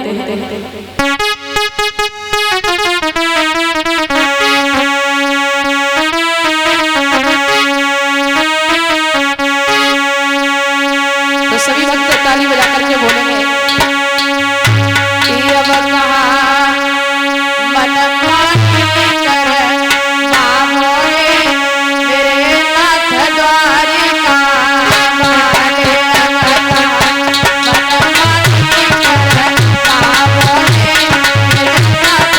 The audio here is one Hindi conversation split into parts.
तो सभी भक्त ताली बजा करके बोलेंगे कि अब कहाँ मन मानी कर बाबो रे मेरे नाथ द्वारिका वाले। अब कहाँ मन मानी कर बाबो रे मेरे नाथ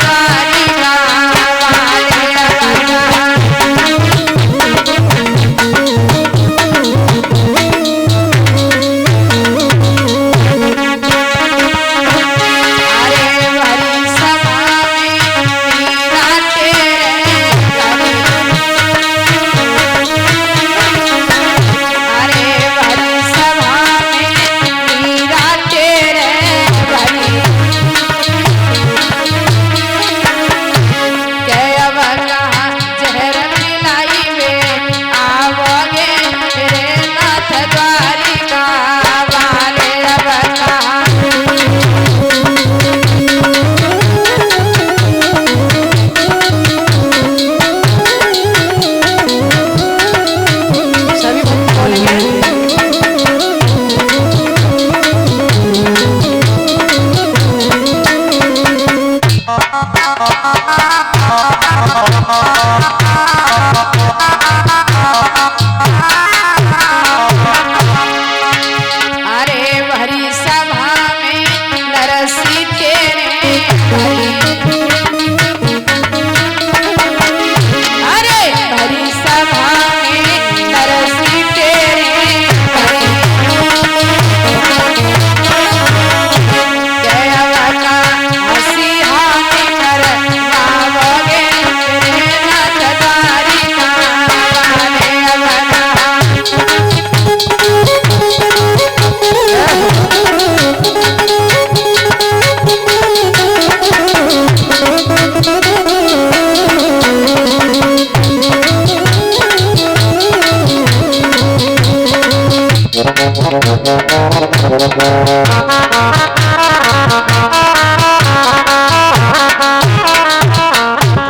द्वारिका वाले।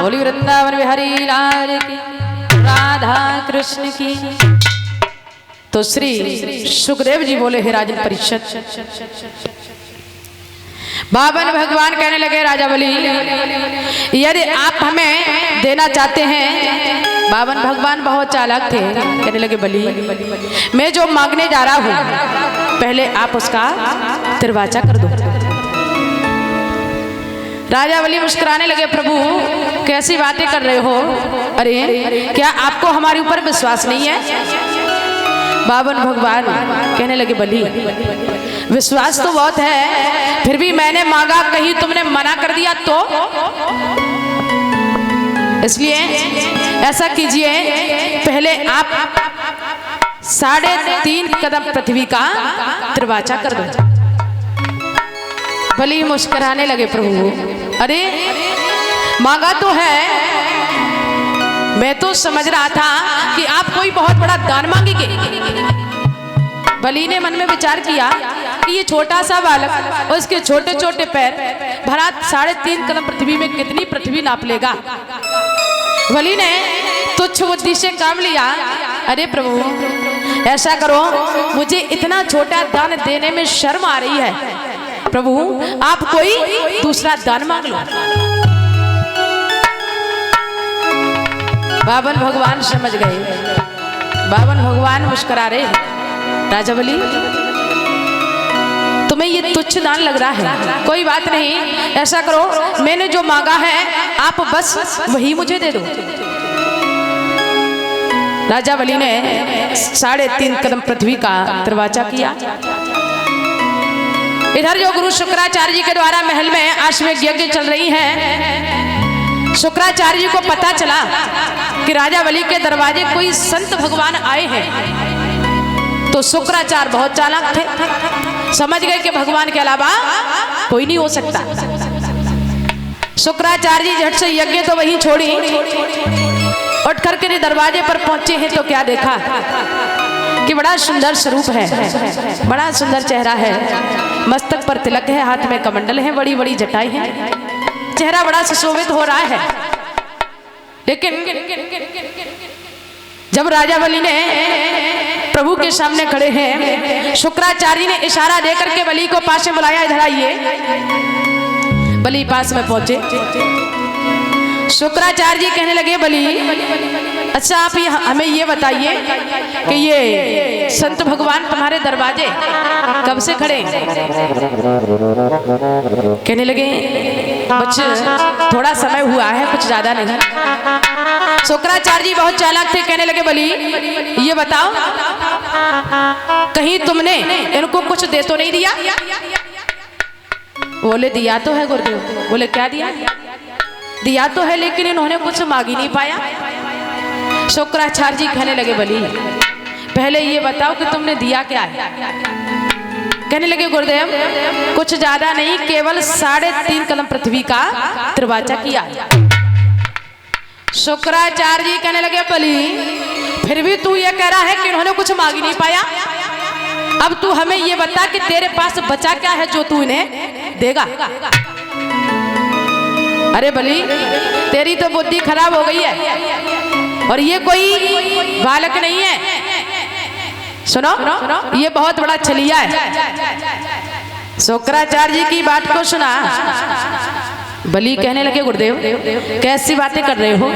बोली वृंदावन बिहारी लाल की, राधा कृष्ण की। तो श्री सुखदेव जी बोले, हे राजन परीक्षित, बावन भगवान कहने लगे राजा बलि, यदि आप हमें देना चाहते हैं। बावन भगवान बहुत चालाक थे, कहने लगे बलि मैं जो मांगने जा रहा हूं पहले आप उसका दरवाजा कर दो। राजा बलि मुस्कुराने लगे, प्रभु कैसी बातें कर रहे हो, अरे क्या आपको हमारे ऊपर विश्वास नहीं है। बावन भगवान कहने लगे, बलि विश्वास तो बहुत है, फिर भी मैंने मांगा, कहीं तुमने मना कर दिया तो, इसलिए ऐसा कीजिए पहले आप 3.5 कदम पृथ्वी का दरवाजा कर दो। बलि मुस्कुराने लगे, प्रभु अरे मांगा तो है, मैं तो समझ रहा था कि आप कोई बहुत बड़ा दान मांगेंगे। बलि ने मन में विचार किया कि ये छोटा सा बालक और इसके छोटे छोटे पैर भरा 3.5 कदम पृथ्वी में कितनी पृथ्वी नाप लेगा। बलि ने तुच्छ बुद्धि से काम लिया, अरे प्रभु ऐसा करो, मुझे इतना छोटा दान देने में शर्म आ रही है, प्रभु आप कोई दूसरा दान मांग लो। बावन भगवान समझ गए, बावन भगवान मुस्कुरा रहे, राजा बलि तुम्हें ये तुच्छ दान लग रहा है, कोई बात नहीं, ऐसा करो मैंने जो मांगा है आप बस वही मुझे दे दो। राजा बलि ने 3.5 कदम पृथ्वी का दरवाजा किया। इधर जो गुरु शुक्राचार्य जी के द्वारा महल में अश्वमेध यज्ञ चल रही है, शुक्राचार्य जी को पता चला कि राजा बलि के दरवाजे कोई संत भगवान आए हैं, तो शुक्राचार्य बहुत चालाक थे, समझ गए कि भगवान के अलावा कोई नहीं हो सकता। शुक्राचार्य जी झट से यज्ञ तो वहीं छोड़ी, उठ करके दरवाजे पर पहुंचे हैं तो क्या देखा कि बड़ा सुंदर स्वरूप है, बड़ा सुंदर चेहरा है, मस्तक पर तिलक है, हाथ में कमंडल है, बड़ी बड़ी जटाएं हैं, चेहरा बड़ा सुशोभित हो रहा है। लेकिन जब राजा बलि ने प्रभु के सामने खड़े हैं, शुक्राचार्य ने इशारा देकर के बलि को पास में बुलाया, इधर आइए। बलि पास में पहुंचे, शुक्राचार्य जी कहने लगे बलि अच्छा आप हमें ये बताइए कि ये संत भगवान तुम्हारे दरवाजे कब से खड़े? कहने लगे कुछ थोड़ा समय हुआ है, कुछ ज्यादा नहीं। शुक्राचार्य जी बहुत चालाक थे, कहने लगे बलि ये बताओ कहीं तुमने इनको कुछ दे तो नहीं दिया? बोले दिया तो है गुरुदेव। बोले क्या दिया? दिया तो है लेकिन इन्होंने कुछ मांग ही नहीं पाया। शुक्राचार्य जी कहने लगे बलि पहले ये बताओ कि तुमने दिया क्या है? कहने लगे गुरुदेव कुछ ज्यादा नहीं, केवल 3.5 कदम पृथ्वी का दरवाजा किया। शुक्राचार्य जी कहने लगे बलि फिर भी तू ये कह रहा है कि इन्होंने कुछ मांग ही नहीं पाया, अब तू हमें ये बता कि तेरे पास बचा क्या है जो तू इन्हें देगा? अरे बलि तेरी तो बुद्धि खराब हो गई है और ये कोई बालक नहीं है, सुनो ये बहुत बड़ा छलिया है। शुक्राचार्य जी की बात को सुना, बलि कहने लगे गुरुदेव कैसी बातें कर रहे हो?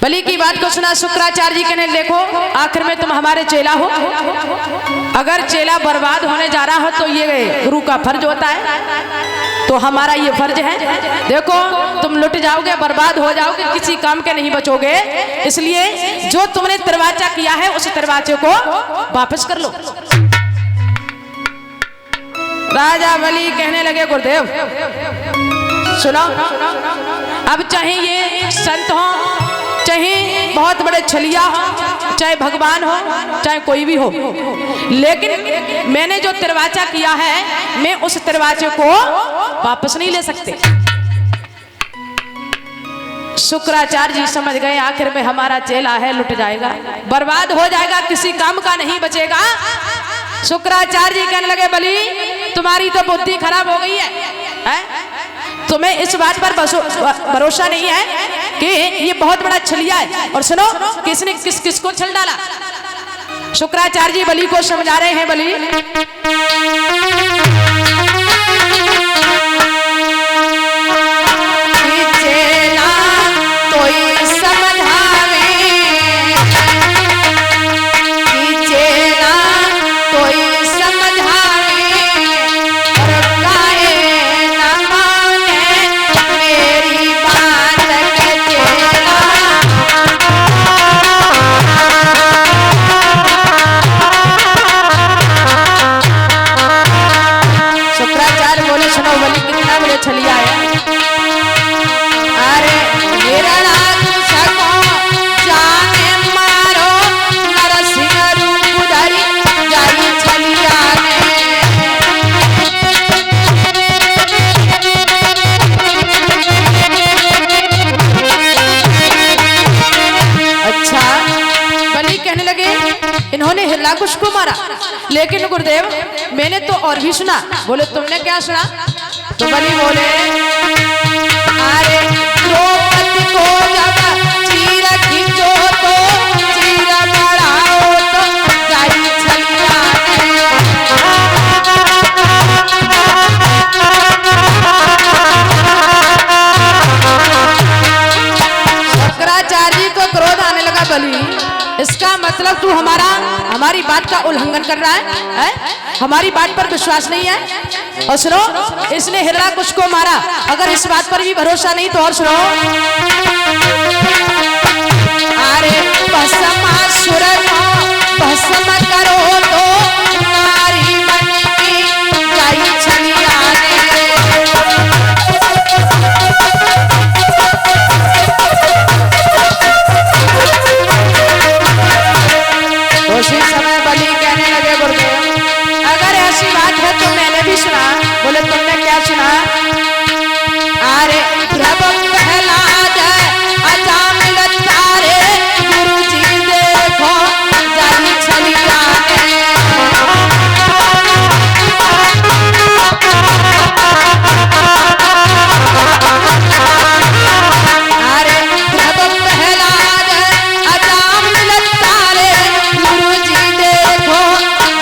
बलि की बात को सुना शुक्राचार्य जी कहने देखो आखिर में तुम हमारे चेला हो, अगर चेला बर्बाद होने जा रहा हो तो ये गुरु का फर्ज होता है, तो हमारा ये फर्ज है। देखो तुम लुट जाओगे, बर्बाद हो जाओगे, किसी काम के नहीं बचोगे, इसलिए जो तुमने दरवाजा किया है उस दरवाजे को वापस कर लो। राजा बलि कहने लगे गुरुदेव सुनो, अब चाहे ये संत हो, चाहे बहुत बड़े छलिया हो, चाहे भगवान हो, चाहे कोई भी हो, लेकिन मैंने जो दरवाजा किया है मैं उस दरवाजे को वापस नहीं ले सकते। शुक्राचार्य जी समझ गए आखिर में हमारा चेला है, लुट जाएगा, बर्बाद हो जाएगा, किसी काम का नहीं बचेगा। शुक्राचार्य जी कहने लगे बलि तुम्हारी तो बुद्धि खराब हो गई है? तुम्हें इस बात पर भरोसा नहीं है कि ये बहुत बड़ा छलिया है? और सुनो किसने किस को छल डाला? शुक्राचार्य जी बलि को समझा रहे हैं, बलि चेला कोई समझावे, चेला कोई समझावे और काहे न माने मेरी बात के चेला। शुक्राचार्य बोले सुनो बलि कितना बड़े छलिया है, अरे मेरा सको जाने मारो नरसिंह रूप धरी जाई छलिया ने। अच्छा बलि कहने लगे इन्होंने हिरलाकुश को मारा, लेकिन गुरुदेव मैंने तो और भी सुना। बोले तुमने क्या सुना? तो बलि बोले अरे द्रौपदी को जब चीर खींचो तो चीर बढ़ाओ तो जाई छलिया। शंकराचार्य को क्रोध आने लगा। बलि इसका मतलब तू हमारी बात का उल्लंघन कर रहा है? हमारी बात पर विश्वास नहीं है? और सुनो, इसने हिरण्याकुश को मारा, अगर इस बात पर भी भरोसा नहीं तो और सुनो। अरे भस्मासुर को भस्म करो तो नारी मन की जाई छलिया। उसी समय बलि कहने लगे गुरुदेव अगर ऐसी बात है तो मैंने भी सुना। बोले तुमने क्या सुना? अरे प्रभु प्रहलाद अजामिल तारे गुरुजी देखो जाई छलिया। अरे प्रभु प्रहलाद अजामिल तारे गुरुजी देखो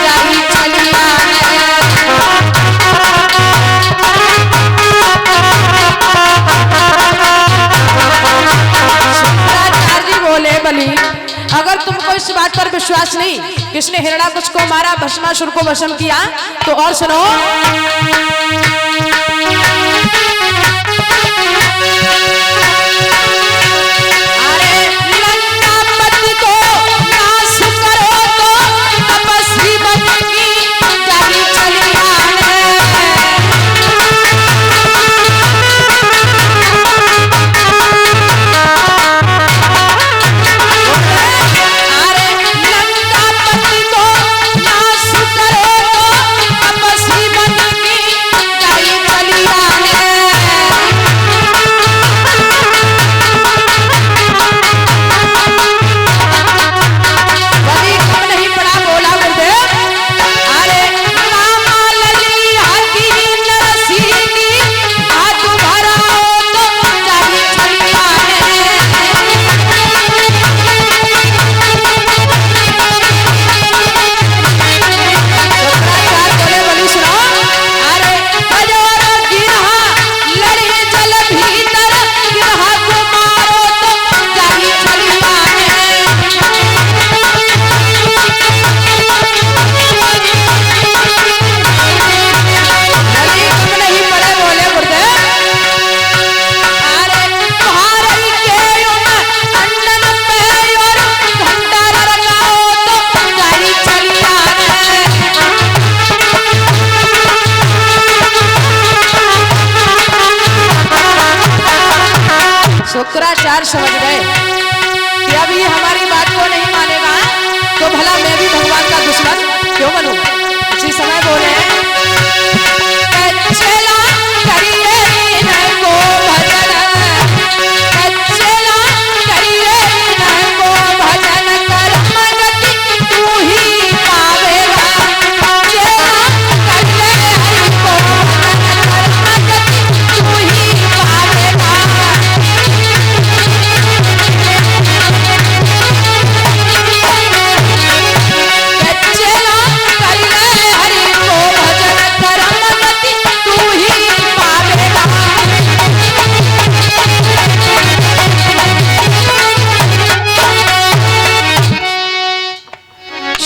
जाई छलिया। बलि अगर तुमको इस बात पर विश्वास नहीं किसने हिरण्याकुश को मारा, भस्मासुर को भस्म किया, तो और सुनो। अरे लंकापति को नाश करो तो तपस्वी बन की जाई छलिया। शुक्राचार्य समझ गए कि अब ये हमारी बात को नहीं मानेगा तो भला मैं भी भगवान का दुश्मन क्यों बनूं। इसी समय बोले कच्चेला करिए इनको भजन, कच्चेला करिए इनको भजन कर्म गति तू ही पावेगा। कच्चेला करिए इनको भजन कर्म गति तू ही पावेगा।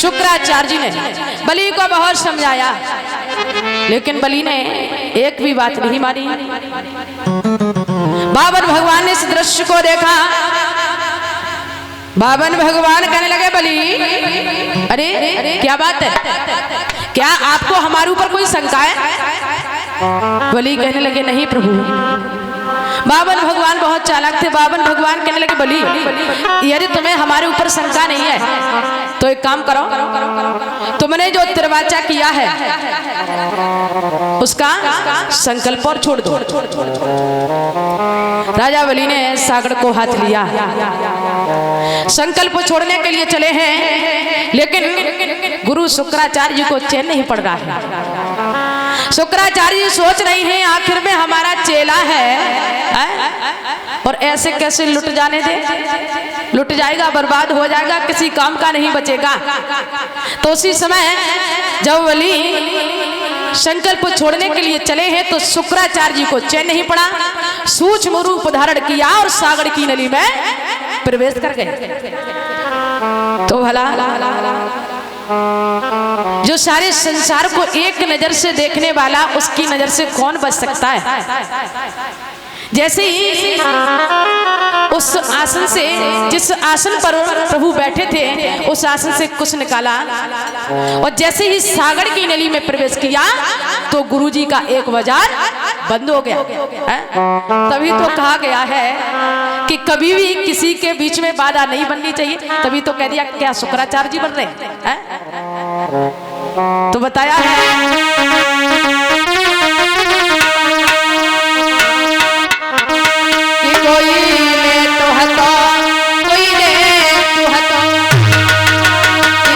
शुक्राचार्य जी ने बलि को बहुत समझाया लेकिन बलि ने एक भी बात नहीं मानी। बावन भगवान ने इस दृश्य को देखा। बावन भगवान कहने लगे बलि अरे क्या बात है, क्या आपको हमारे ऊपर कोई शंका है? बलि कहने लगे नहीं प्रभु। बावन भगवान बहुत चालाक थे। बावन भगवान कहने लगे बलि यदि तुम्हें हमारे ऊपर शंका नहीं है तो एक काम करो, तुमने जो तिरवाचा किया है उसका संकल्प और छोड़ दो। राजा बलि ने सागर को हाथ लिया, संकल्प छोड़ने के लिए चले हैं लेकिन गुरु शुक्राचार्य जी को चैन नहीं पड़ रहा है। शुक्राचार्य जी सोच रही हैं आखिर में हमारा चेला है और ऐसे कैसे लुट जाने दे, लुट जाएगा, बर्बाद हो जाएगा, किसी काम का नहीं बचेगा। तो उसी समय जब वली संकल्प छोड़ने के लिए चले हैं तो शुक्राचार्य जी को चैन नहीं पड़ा, सूक्ष्म रूप धारण किया और सागर की नली में प्रवेश कर गए। तो भला जो सारे संसार को एक नजर से देखने वाला, उसकी नजर से कौन बच सकता है। जैसे ही उस आसन से, जिस आसन पर प्रभु बैठे थे, उस आसन से कुछ निकाला और जैसे ही सागर की नली में प्रवेश किया तो गुरुजी का एक बाजार बंद हो गया है? तभी तो कहा गया है कि कभी भी किसी के बीच में बाधा नहीं बननी चाहिए। तभी तो कह दिया क्या शुक्राचार्य जी बन रहे हैं? तो बताया है कोई ले तो हतो, कोई ले तो हतो,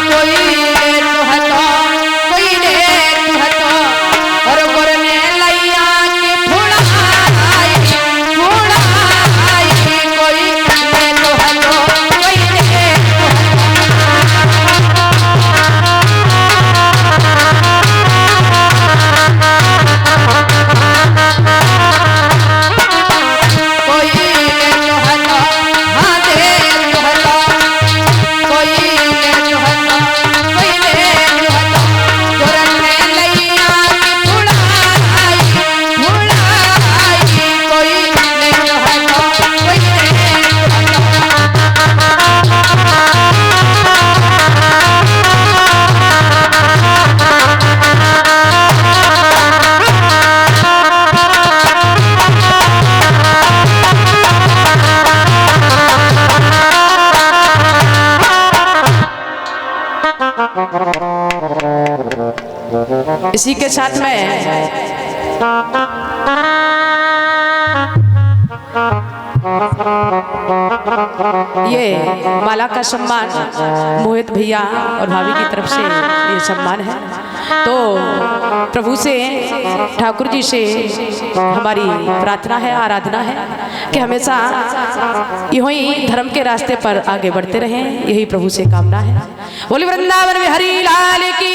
कोई ले तो हतो, कोई ले तो हतो, और गुरने लैया के फुड़ाई, कोई ले तो हतो, कोई ले तो इसी के साथ में ये माला का सम्मान मोहित भैया और भाभी की तरफ से ये सम्मान है। तो प्रभु से, ठाकुर जी से हमारी प्रार्थना है, आराधना है कि हमेशा यूं ही धर्म के रास्ते पर आगे बढ़ते रहें, यही प्रभु से कामना है। बोली वृंदावन बिहारी लाल की।